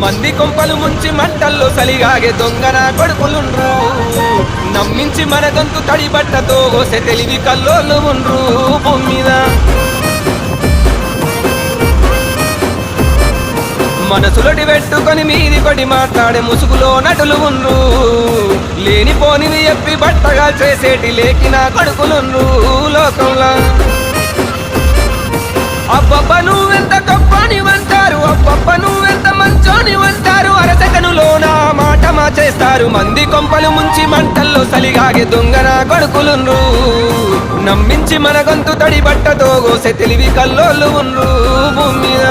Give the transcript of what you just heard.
మంది కొంపలు ముంచి మంటల్లో సలిగాగే దొంగన కొడుకులుండ్రు నమ్మించి మన గొంతు తడి బట్టతో కోసే తెలివి కల్లోళ్ళు ఉండ్రు భూమి మీద మనసులటి పెట్టుకొని మీది కొడి మాట్లాడే ముసుగులో నటులు ఉండ్రు లేనిపోనివి చెప్పి బట్టగా చేసేటి లేకిన కొడుకులుండ్రు లోకంలో అబ్బబ్బ నువ్వెంత గొప్పనివంటారు అబ్బబ్బ నువ్వెంత మంచోనివంటారు అరసకనులోన మాట చేస్తారు మంది కొంపలు ముంచి మంటల్లో సలిగాగే దొంగన కొడుకులుండ్రు నమ్మించి మన గొంతు తడి బట్టతో కోసే తెలివి కల్లోళ్ళు ఉండ్రు భూమి మీద